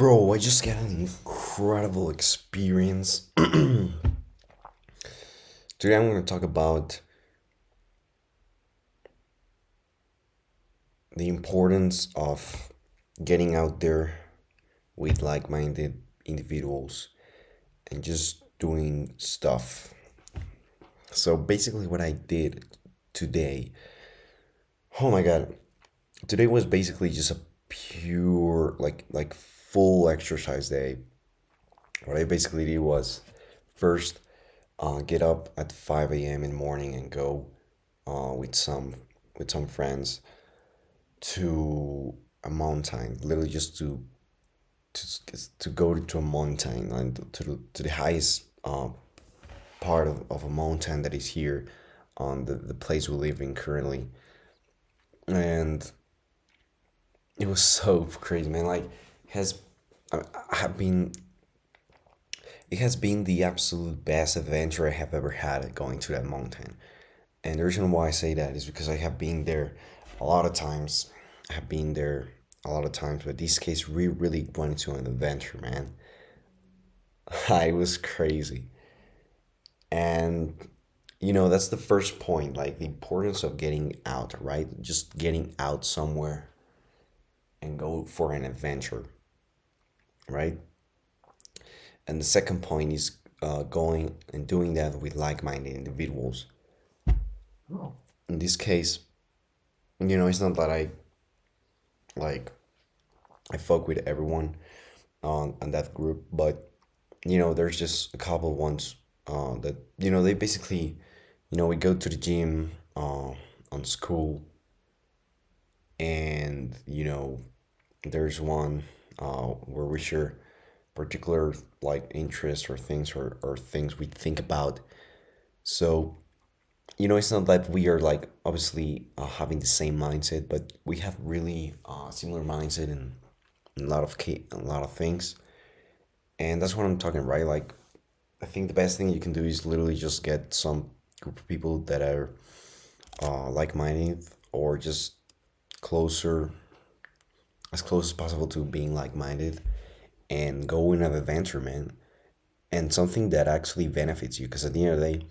Bro, I just got an incredible experience. Today I'm going to talk about the importance of getting out there with like minded individuals and just doing stuff. So basically, what I did today, oh my god, today was basically just a pure, like full exercise day. What I basically did was first get up at 5 a.m. in the morning and go with some friends to a mountain, literally just to go to a mountain and to the highest part of a mountain that is here on the place we live in currently. And it was so crazy, man. Like has I have been it has been the absolute best adventure I have ever had going to that mountain. And the reason why I say that is because I have been there a lot of times. I have been there a lot of times, but this case we really went into an adventure, man. I was crazy. And that's the first point, like the importance of getting out, right? Just getting out somewhere and go for an adventure, right? And the second point is going and doing that with like-minded individuals. In this case, it's not that like I fuck with everyone on that group, but there's just a couple ones that they basically, we go to the gym on school, and there's one where we share particular like interests or things or things we think about. So it's not that we are like obviously having the same mindset, but we have really similar mindset in a lot of things, and that's what I'm talking, right? Like, I think the best thing you can do is literally just get some group of people that are like-minded, or just closer, as close as possible to being like-minded, and go in an adventure, man, and something that actually benefits you. Because at the end of the day,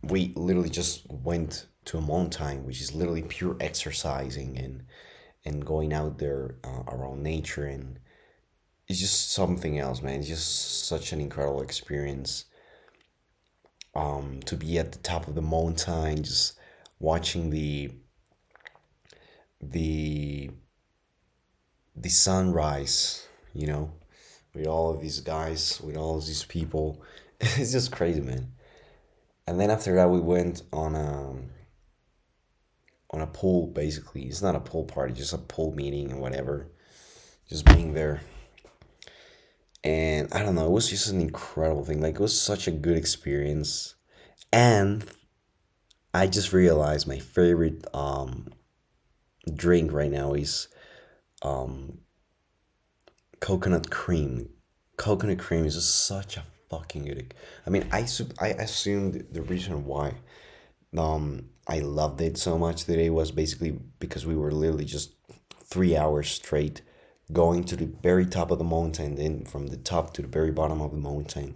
we literally just went to a mountain, which is literally pure exercising and going out there around nature, and it's just something else, man. It's just such an incredible experience. To be at the top of the mountain, just watching the the sunrise, with all of these guys, with all of these people. It's just crazy, man. And then after that, we went on a pool. Basically, it's not a pool party, just a pool meeting and whatever. Just being there, and I don't know, it was just an incredible thing. Like, it was such a good experience. And I just realized my favorite drink right now is um coconut cream. Coconut cream is just such a fucking good. I mean, I assumed the reason why I loved it so much today was basically because we were literally just 3 hours straight going to the very top of the mountain, then from the top to the very bottom of the mountain.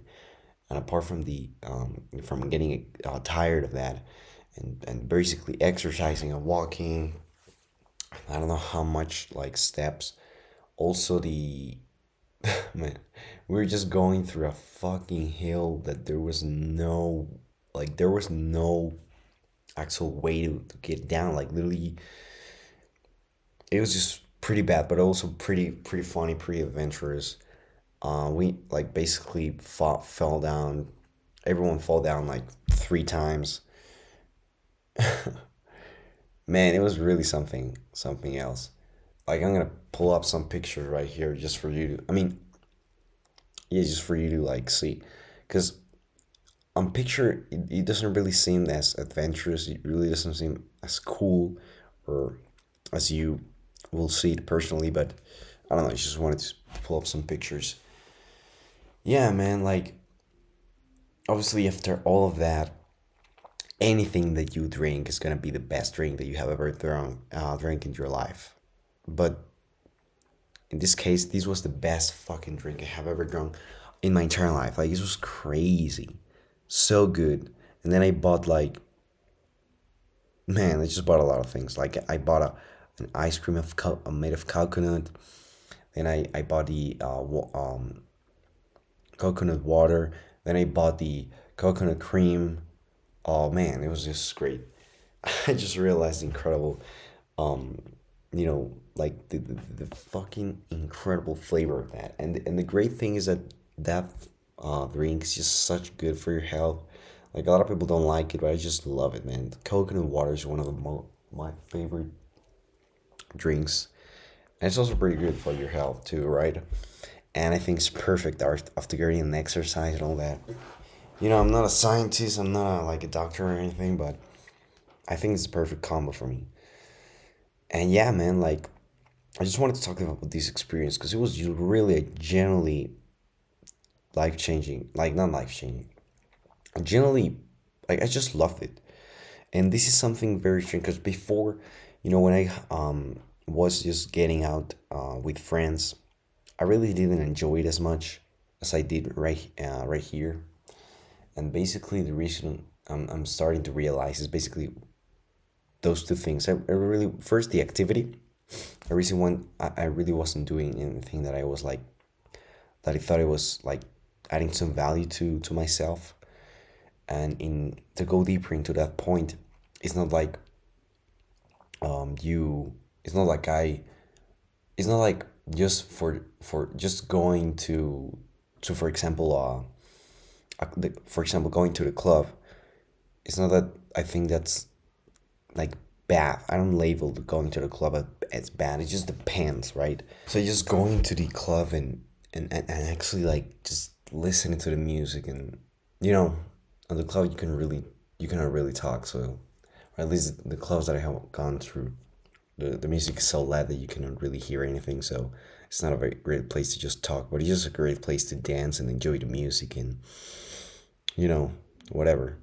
And apart from the from getting tired of that, and basically exercising and walking, I don't know how much like steps. Also the man, we were just going through a fucking hill that there was no actual way to get down. Like, literally, it was just pretty bad, but also pretty funny, pretty adventurous. We like basically fell down. Everyone fell down like 3 times. Man, it was really something else. Like, I'm gonna pull up some pictures right here just for you to. I mean, yeah, just for you to like see, because on picture it doesn't really seem as adventurous. It really doesn't seem as cool, or as you will see it personally. But I don't know. I just wanted to pull up some pictures. Yeah, man. Like, obviously, after all of that, anything that you drink is gonna be the best drink that you have ever drank in your life. But in this case, this was the best fucking drink I have ever drunk in my entire life. Like, this was crazy, so good. And then I bought like, man, I just bought a lot of things. Like, I bought an ice cream made of coconut. Then I bought the coconut water. Then I bought the coconut cream. Oh man, it was just great. I just realized the incredible, um, like the fucking incredible flavor of that. And the great thing is that that drink is just such good for your health. Like, a lot of people don't like it, but I just love it, man. Coconut water is one of the my favorite drinks, and it's also pretty good for your health too, right? And I think it's perfect after getting an exercise and all that. I'm not a scientist, I'm not like a doctor or anything, but I think it's a perfect combo for me. And yeah, man, like, I just wanted to talk about this experience because it was really a genuinely life changing, like, not life changing, generally, like, I just loved it. And this is something very strange because before, when I was just getting out with friends, I really didn't enjoy it as much as I did right here. And basically, the reason I'm starting to realize is basically those two things. I really, first, the activity. I really wasn't doing anything that I was like, that I thought it was like adding some value to myself. And in to go deeper into that point, it's not like you it's not like I it's not like just for just going to for example for example, going to the club. It's not that I think that's like bad. I don't label going to the club as bad. It just depends, right? So just going to the club and actually like just listening to the music, and you know on the club you cannot really talk. So, or at least the clubs that I have gone through, the music is so loud that you cannot really hear anything. So it's not a very great place to just talk, but it's just a great place to dance and enjoy the music and you know whatever.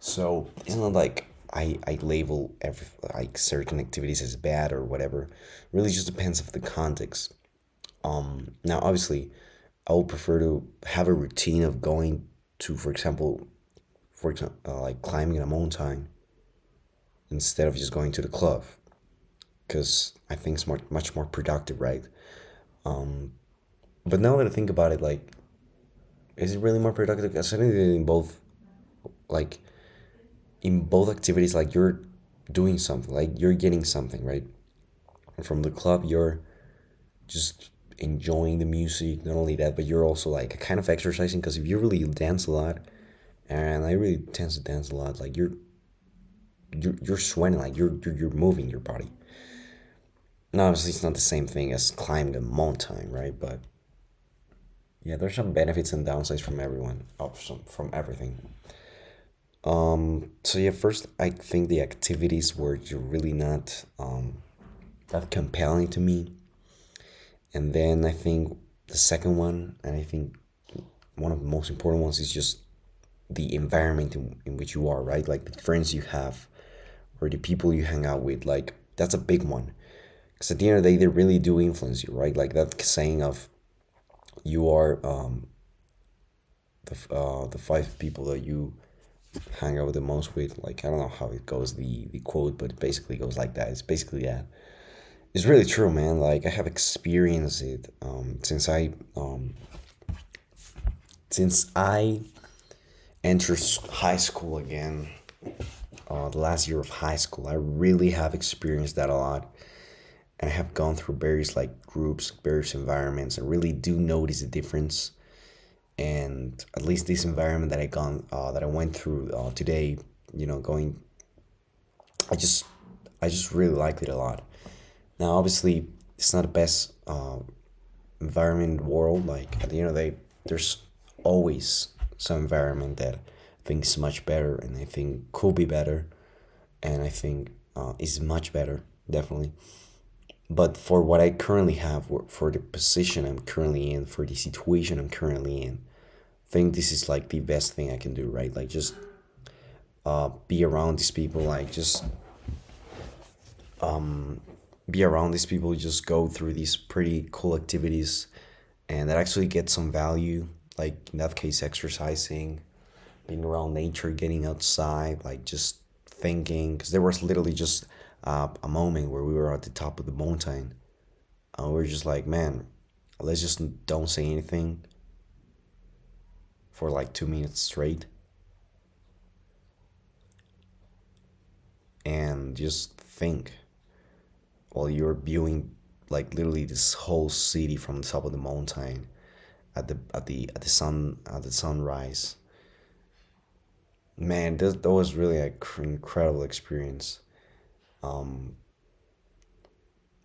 So it's not like I label every like certain activities as bad or whatever. Really just depends of the context. Now obviously I would prefer to have a routine of going to, for example, like climbing a mountain instead of just going to the club, because I think it's much more productive, right? Um, but now that I think about it, like, is it really more productive? Because I think that like in both activities, like you're doing something, like you're getting something, right? From the club, you're just enjoying the music. Not only that, but you're also like kind of exercising, because if you really dance a lot, and I really tend to dance a lot, like you're sweating, like you're moving your body. Now, obviously, it's not the same thing as climbing a mountain, right? But yeah, there's some benefits and downsides from everyone, from everything. So yeah, first I think the activities were really not that compelling to me, and then I think the second one, and I think one of the most important ones, is just the environment in which you are, right? Like the friends you have or the people you hang out with. Like, that's a big one. Because at the end of the day, they really do influence you, right? Like that saying of, you are the five people that you hang out the most with. Like, I don't know how it goes, the quote, but it basically goes like that. It's basically that. It's really true, man. Like, I have experienced it since I entered high school again. The last year of high school, I really have experienced that a lot, and I have gone through various like groups, various environments, and really do notice the difference. And at least this environment that I went through today, going, I just I just really liked it a lot. Now, obviously, it's not the best environment in the world. Like, at the end of the day, there's always some environment that I think is much better, and I think could be better, and I think is much better, definitely. But for what I currently have, for the position I'm currently in, for the situation I'm currently in, I think this is like the best thing I can do, right? Like, just be around these people, like just be around these people, just go through these pretty cool activities and that actually get some value, like in that case exercising, being around nature, getting outside, like just thinking, because there was literally just a moment where we were at the top of the mountain and we were just like, man, let's just don't say anything for like 2 minutes straight and just think while you're viewing like literally this whole city from the top of the mountain at the sunrise. Man, that was really an incredible experience. Um,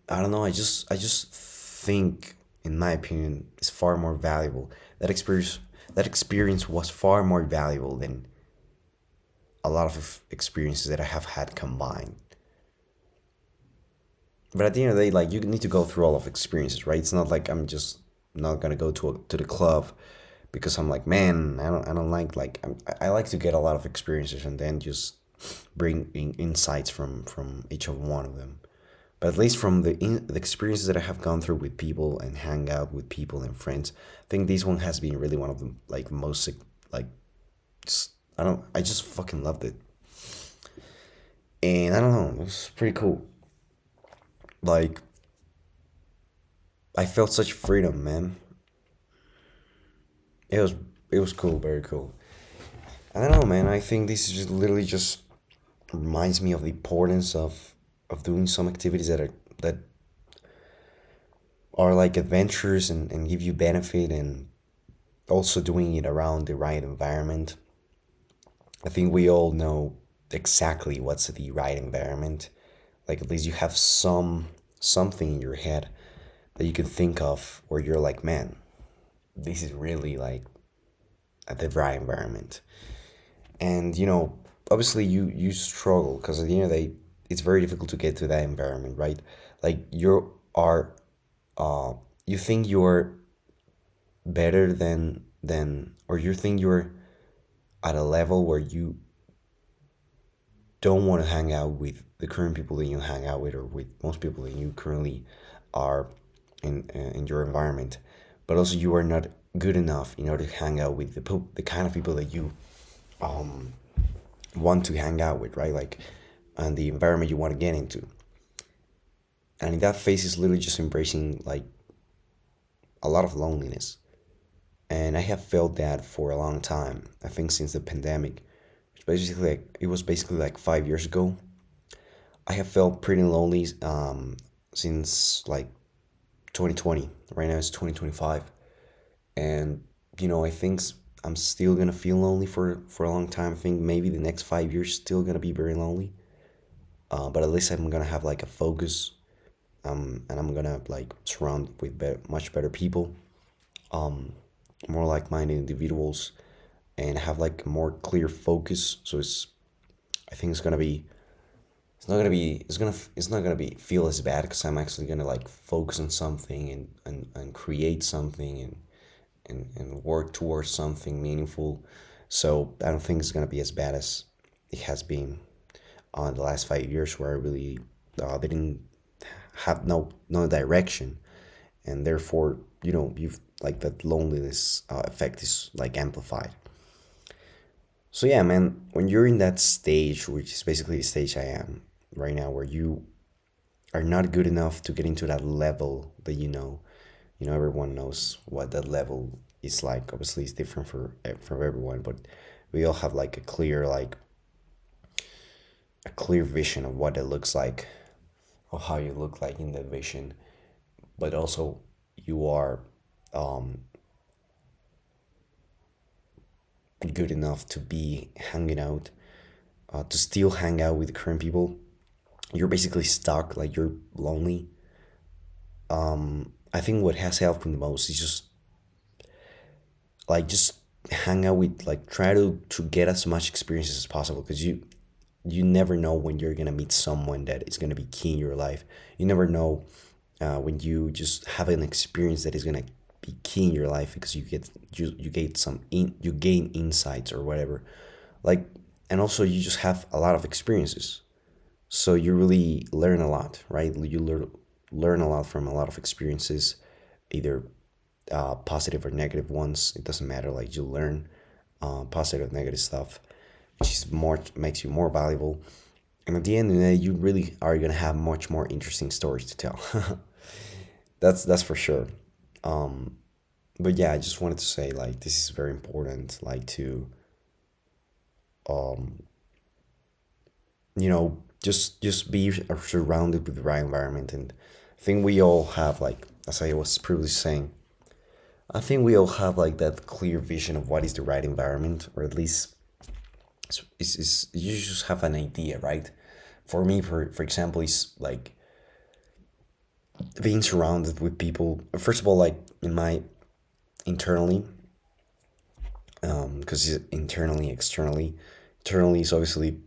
I don't know. I just think, in my opinion, it's far more valuable. That experience was far more valuable than a lot of experiences that I have had combined. But at the end of the day, like you need to go through all of experiences, right? It's not like I'm just not gonna go to the club because I'm like, man, I don't like I like to get a lot of experiences and then just bring in insights from each of one of them. But at least from the experiences that I have gone through with people and hang out with people and friends, I think this one has been really one of the like most like just, I just fucking loved it. And I don't know, it was pretty cool. Like I felt such freedom, man. It was it was cool, very cool. I don't know, man. I think this is just literally just reminds me of the importance of doing some activities that are like adventures and give you benefit and also doing it around the right environment. I think we all know exactly what's the right environment. Like at least you have something in your head that you can think of where you're like, man, this is really like at the right environment. And obviously you struggle because at the end of the day, it's very difficult to get to that environment, right? Like uh you think you're better than or you think you're at a level where you don't want to hang out with the current people that you hang out with or with most people that you currently are in your environment, but also you are not good enough in order to hang out with the kind of people that you um want to hang out with, right? Like, and the environment you want to get into. And in that phase is literally just embracing like a lot of loneliness. And I have felt that for a long time. I think since the pandemic, it was basically like 5 years ago. I have felt pretty lonely since like 2020. Right now it's 2025, and I think I'm still gonna feel lonely for a long time. I think maybe the next 5 years still gonna be very lonely. But at least I'm gonna have like a focus, and I'm gonna like surround with much better people, um, more like-minded individuals, and have like a more clear focus. So I think it's not gonna be feel as bad because I'm actually gonna like focus on something and create something and work towards something meaningful. So I don't think it's gonna be as bad as it has been on the last 5 years where I really didn't have no direction, and therefore you've like that loneliness effect is like amplified. So yeah, man, when you're in that stage, which is basically the stage I am right now, where you are not good enough to get into that level that everyone knows what that level is like. Obviously, it's different for everyone, but we all have like a clear vision of what it looks like, of how you look like in that vision. But also, you are um, good enough to be hanging out, to still hang out with the current people. You're basically stuck, like you're lonely. I think what has helped me the most is just hang out with, like, try to get as much experiences as possible, because you never know when you're gonna meet someone that is gonna be key in your life. You never know when you just have an experience that is gonna be key in your life, because you get you gain insights or whatever, like. And also you just have a lot of experiences, So you really learn a lot, right? You learn a lot from a lot of experiences, either positive or negative ones. It doesn't matter. Like you learn positive, negative stuff, which is more makes you more valuable. And at the end of the day, you really are gonna have much more interesting stories to tell. That's for sure. Um, but yeah, I just wanted to say like this is very important. Like to um, just be surrounded with the right environment. And I think we all have like, as I was previously saying, I think we all have like that clear vision of what is the right environment, or at least is you just have an idea, right? For me, for example, is like being surrounded with people. First of all, like in my internally, because internally, externally. Internally is obviously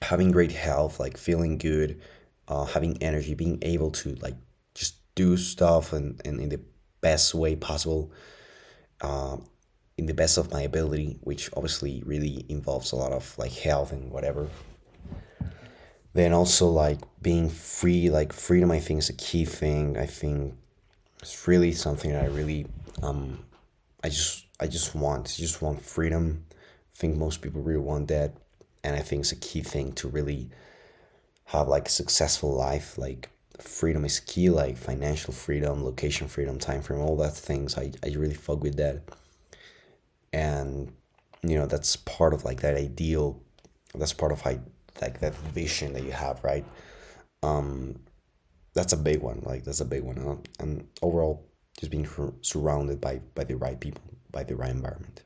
having great health, like feeling good, having energy, being able to like just do stuff and in the best way possible, in the best of my ability, which obviously really involves a lot of like health and whatever. Then also like being free, like freedom, I think is a key thing. I think it's really something that I really, I just want freedom. I think most people really want that, and I think it's a key thing to really have like a successful life. Like freedom is key, like financial freedom, location freedom, time freedom, all that things. I really fuck with that. And that's part of like that ideal, that's part of like that vision that you have, right? That's a big one, like that's a big one. And overall, just being surrounded by the right people, by the right environment.